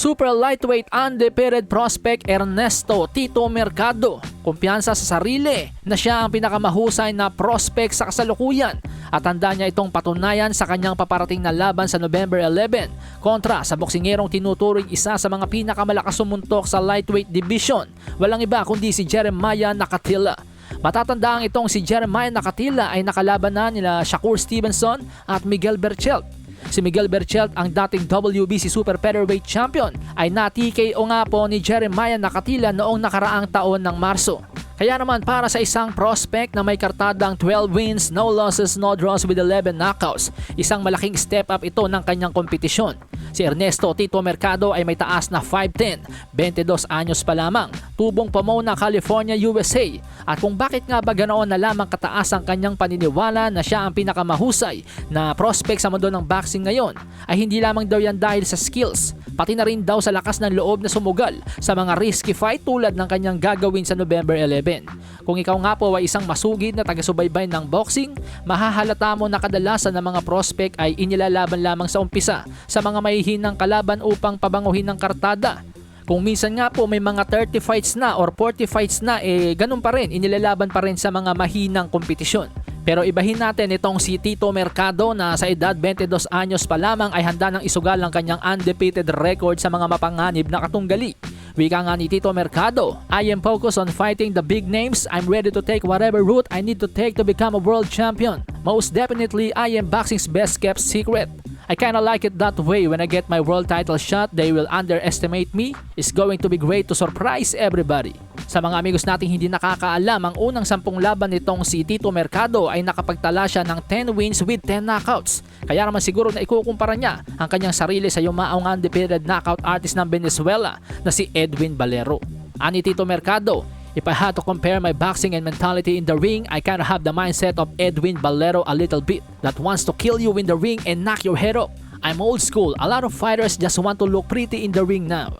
Super lightweight undefeated prospect Ernesto Tito Mercado. Kumpiyansa sa sarili na siya ang pinakamahusay na prospect sa kasalukuyan at handa niya itong patunayan sa kanyang paparating na laban sa November 11 kontra sa boksingerong tinuturing isa sa mga pinakamalakas sumuntok sa lightweight division. Walang iba kundi si Jeremiah Nakatila. Matatandaan itong si Jeremiah Nakatila ay nakalaban na nila Shakur Stevenson at Miguel Berchelt. Si Miguel Berchelt, ang dating WBC Super Featherweight Champion, ay na-TKO nga po ni Jeremiah Nakatila noong nakaraang taon ng Marso. Kaya naman para sa isang prospect na may kartadang 12 wins, no losses, no draws with 11 knockouts, isang malaking step up ito ng kanyang kompetisyon. Si Ernesto Tito Mercado ay may taas na 5'10", 22 anyos pa lamang, tubong Pomona, California, USA. At kung bakit nga ba ganoon na lamang kataas ang kanyang paniniwala na siya ang pinakamahusay na prospect sa mundo ng boxing ngayon, ay hindi lamang daw yan dahil sa skills, pati na rin daw sa lakas ng loob na sumugal sa mga risky fight tulad ng kanyang gagawin sa November 11. Kung ikaw nga po ay isang masugid na taga-subaybay ng boxing, mahahalata mo na kadalasan ng mga prospect ay inilalaban lamang sa umpisa sa mga mahihinang kalaban upang pabanguhin ng kartada. Kung minsan nga po may mga 30 fights na or 40 fights na, ganun pa rin, inilalaban pa rin sa mga mahinang kompetisyon. Pero ibahin natin itong si Tito Mercado na sa edad 22 anyos pa lamang ay handa ng isugal ang kanyang undefeated record sa mga mapanganib na katunggali. Wika nga ni Tito Mercado, I am focused on fighting the big names. I'm ready to take whatever route I need to take to become a world champion. Most definitely, I am boxing's best kept secret. I kinda like it that way. When I get my world title shot, they will underestimate me. It's going to be great to surprise everybody. Sa mga amigos nating hindi nakakaalam, ang unang 10 laban nitong si Tito Mercado ay nakapagtala siya ng 10 wins with 10 knockouts. Kaya naman siguro na ikukumpara niya ang kanyang sarili sa yumaong undefeated knockout artist ng Venezuela na si Edwin Valero. Ani Tito Mercado, if I had to compare my boxing and mentality in the ring, I kind of have the mindset of Edwin Valero a little bit, that wants to kill you in the ring and knock your head off. I'm old school. A lot of fighters just want to look pretty in the ring now.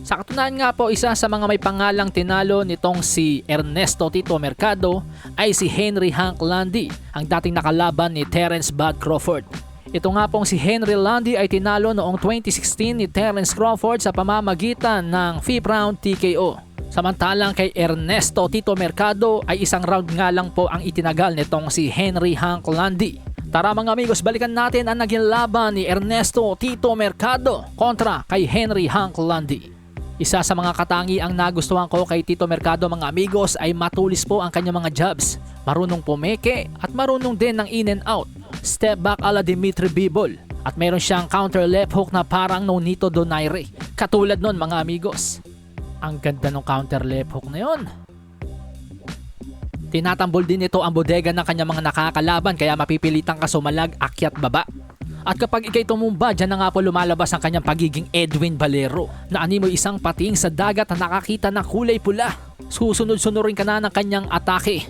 Sa katunayan nga po, isa sa mga may pangalang tinalo nitong si Ernesto Tito Mercado ay si Henry Hank Landy, ang dating nakalaban ni Terence Bud Crawford. Ito nga pong si Henry Landy ay tinalo noong 2016 ni Terence Crawford sa pamamagitan ng 5th round TKO. Samantalang kay Ernesto Tito Mercado ay isang round nga lang po ang itinagal nitong si Henry Hank Landy. Tara mga amigos, balikan natin ang naging laban ni Ernesto Tito Mercado kontra kay Henry Hank Landy. Isa sa mga katangi ang nagustuhan ko kay Tito Mercado mga amigos ay matulis po ang kanyang mga jabs. Marunong pumeke at marunong din ng in and out. Step back ala Dimitri Bivol. At meron siyang counter left hook na parang Nonito Donaire. Katulad nun mga amigos. Ang ganda ng counter left hook na yun. Tinatambol din ito ang bodega ng kanyang mga nakakalaban kaya mapipilitan ka sumalag, akyat, baba. At kapag ikay tumumba, dyan na nga po lumalabas ang kanyang pagiging Edwin Valero na animoy isang pating sa dagat na nakakita ng kulay pula. Susunod-sunurin ka na ng kanyang atake.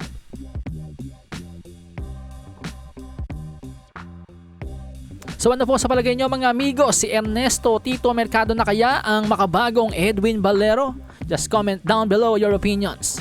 So ano po sa palagay nyo mga amigos, si Ernesto Tito Mercado na kaya ang makabagong Edwin Valero? Just comment down below your opinions.